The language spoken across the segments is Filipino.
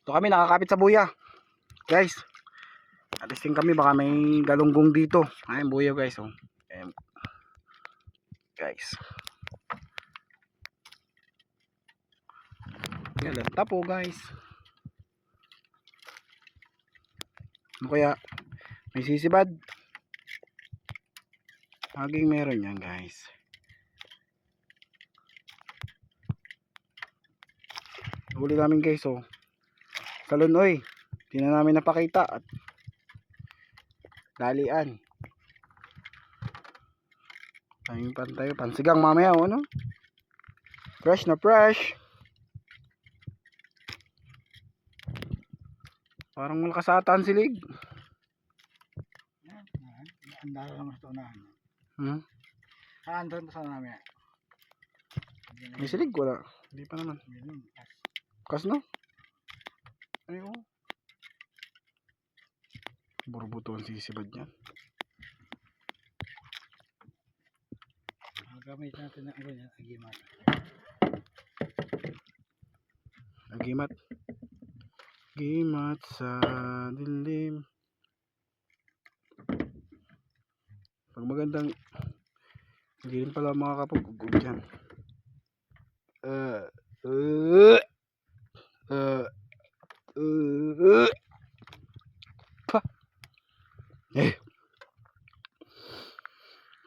So kami nakakapit sa buya. Guys, alisting kami, baka may galunggong dito. Ayun buya guys, oh. Ayun. Guys. Yan, lanta po guys. Ano kaya? May sisibad. Laging meron yan guys. Huli namin guys, oh. Salon, oy. Di na namin napakita at dalian. Tayong pantay, pansigang mamaya, oh, ano? Fresh na fresh. Parang malakas ata ang silig. Andara naman ito na. Andara mo sa namin. May silig wala. Hindi pa naman. Kas no? Ay, oh. Burbuto ang sisibad niyan. Gamit natin na ano yan, agimat. Agimat. Agimat sa dilim. Pag magandang hindi rin pala makakapag-ugog dyan.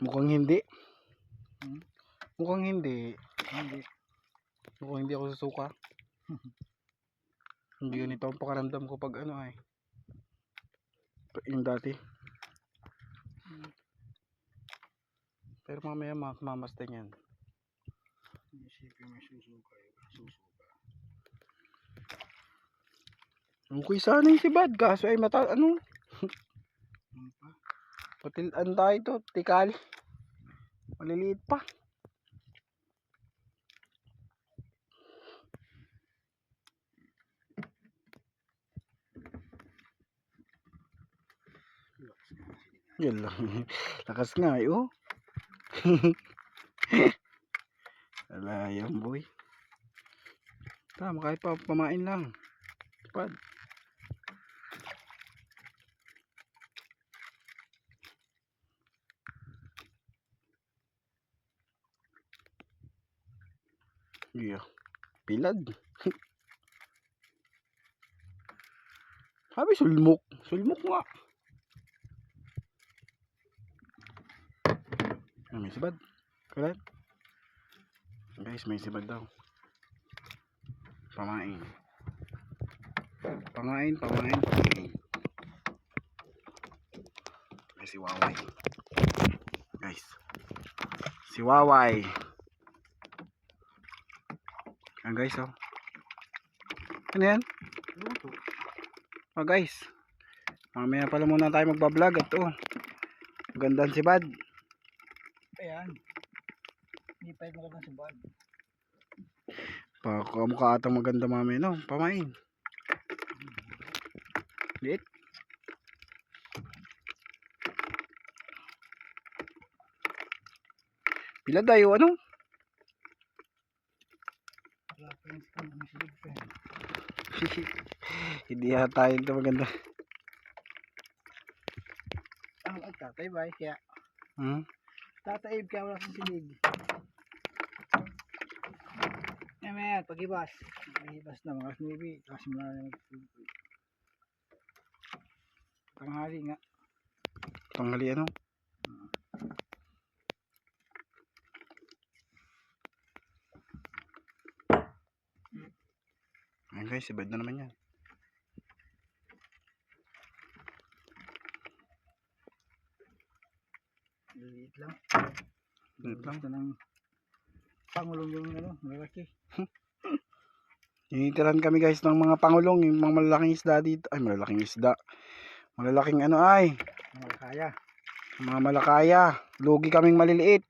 Mukhang hindi. Mukhang hindi. Mukhang hindi ako susuka. Hindi ganito ang pakaramdam ko pag ano ay. Yung dati. Pero mamaya mamastan yan. Isipin may susuka. Okay sana yung sibad. Kaso ay mata ano. Patilan tayo ito. Tikali. Maliliit pa. Yan lang. Lakas nga eh, oh. Wala yan boy. Tama, kahit pa pamain lang. Sipad. Yeah. Pilad. Sabi sulmok. Sulmok nga. May sibad. Kalat. Guys, may sibad daw. Pamain. Pamain. Ay, si Waway. Guys. Si Waway. Ayan guys, oh. Ano yan? Luto. Oh guys. Mamaya pala muna tayo magbablog at oh. Magandang sibad. Ayan. Hindi pa yung magandang sibad. Mukha atang maganda mamaya, no? Pamain. Liit. Pila tayo, ano? Wala pa yung silid pa yan. Hindi yata ito maganda. Ang tatay ba? Kaya tatay kaya wala kang silid. Amen, pag-ibas. Pag-ibas na mga snubi. Tapos mo na mag-snubi. Tanghali nga. Tanghali ano? Ayan guys, sibad na naman yan. Liit lang. Liit lang. Ito ng pangulong yung ano, malaki. Hinitiran kami guys ng mga pangulong, yung mga malalaking isda dito. Ay, malalaking isda. Malalaking ano ay. Malakaya. Mga malakaya. Lugi kaming maliliit.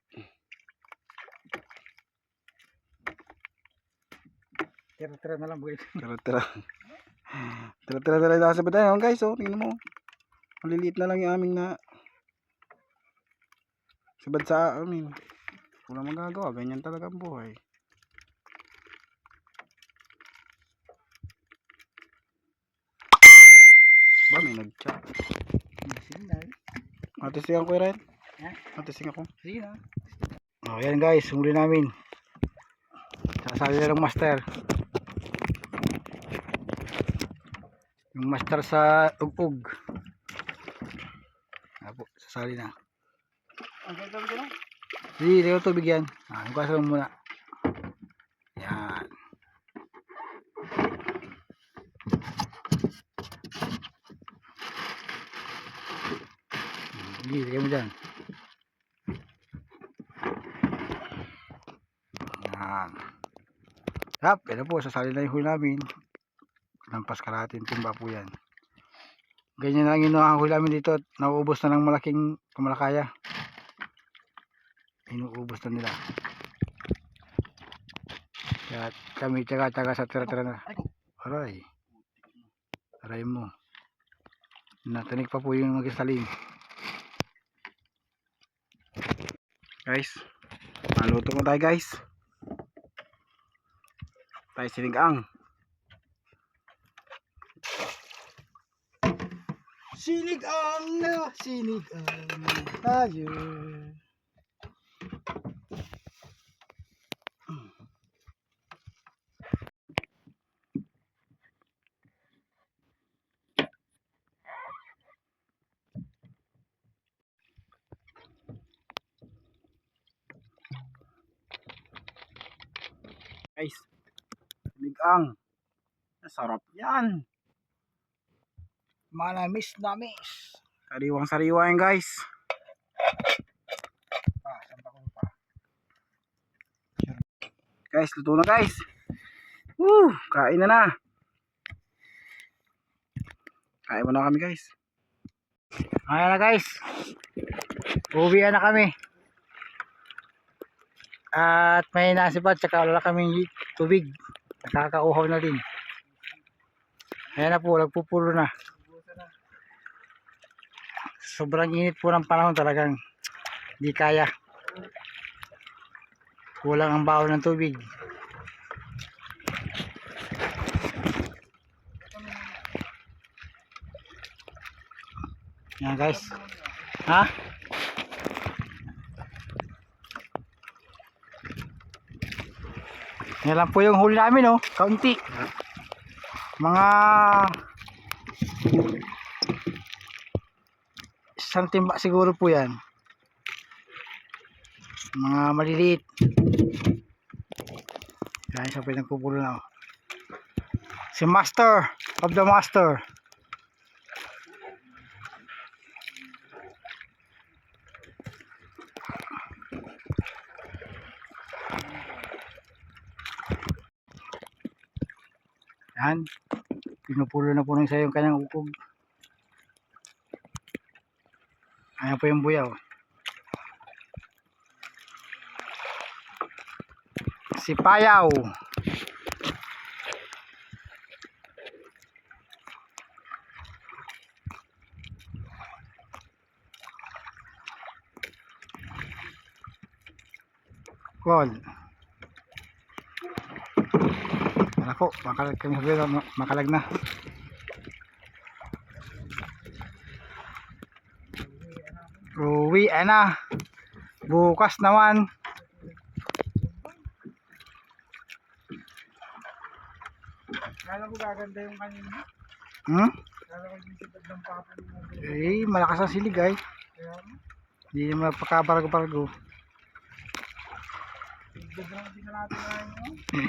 Tira-tira na lang boy. Tira-tira. Tira-tira na lang nasa batayan guys, oh. Tingnan mo. Maliliit na lang yung aming na sibad sa amin. Wala magagawa, ganyan talaga ang buhay. may nag-chat. Sige na. Matising ako rin. Ha? Matising ako. Sige na. Oh, yan guys, huli namin. Sasali na ng master. Yung master sa ug-ug. Apo, sasali na. Ang ganda mo. Hindi, hindi ko tubig yan. Hugasan mo muna. Yan. Hindi, lagay mo dyan. Yan. Yap, yan po, sasali na yung huli namin. Lampas kalahating timba po yan. Ganyan na ang inuhuli namin dito at nauubos na ng malaking kamalakaya. Inuubos na nila. Kaya kami tsaga-tsaga sa tira-tira na. Aray. Aray mo. Natanik pa po yung mag-isaling. Guys, maluto mo tayo guys. Tayo sinigang. Sinigang na, sinigang tayo. Guys, sinigang. Sarap yan. Manamis namis. Sariwang sariwa yan guys. Saan pa ko pa? Guys, luto na guys. Woo, kain na na. Kain mo na kami guys. Ayan na guys. Uwian na kami. At may nasipat tsaka wala kaming tubig. Nakakauhaw na din. Ayan na po, nagpupulo na. Sobrang init po ng panahon, talagang di kaya. Kulang ang baon ng tubig. Yan guys. Ha? Yan lang po yung huli namin, oh. Kaunti. Mga isang timba siguro po yan. Mga maliliit. Yan, siya po yung nagpupulo na, oh. Si Master of the Master. Yan. Pinupulo na po ng isa yung kanyang ukog. Ayan po yung buyaw. Si Payaw. Kol. Ako, makalag kami sa bilo, makalag na. Uwi na. Bukas naman. Kala ko gaganda yung kanina. Kala ko yung sipag ng papa mo. Eh, malakas ang silig ay. Hindi naman mapakabargo-bargo. Sobrang din na natin na yun.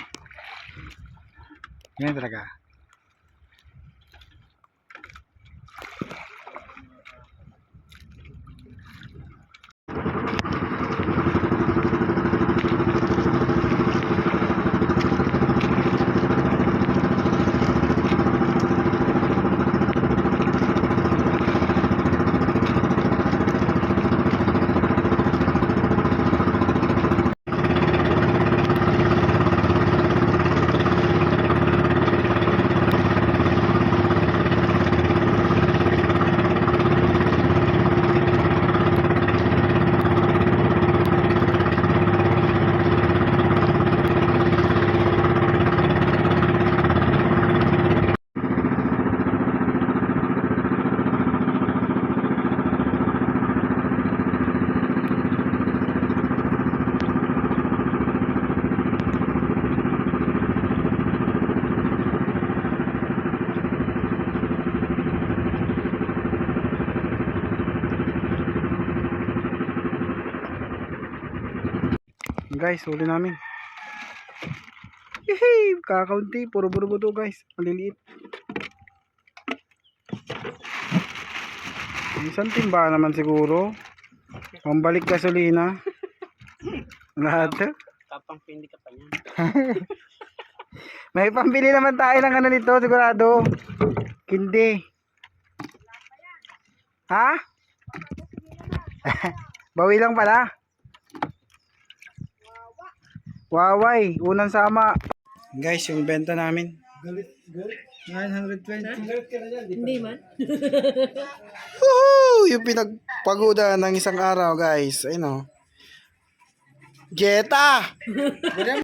Yan talaga. guys, huli namin. Yehey! Kakaunti, puro burgo to guys. Maliliit. Isang timba naman siguro. Pambalik gasolina. Lahat. Kapang pindi ka pa niyan. May pambili naman tayo ng ano nito, sigurado. Kindi. Ha? Bawi lang pala. Waway, unang sama. Guys, yung benta namin. 920. Hindi man. Woohoo! Yung pinagpaguda ng isang araw, guys. Ayun o. Jetta!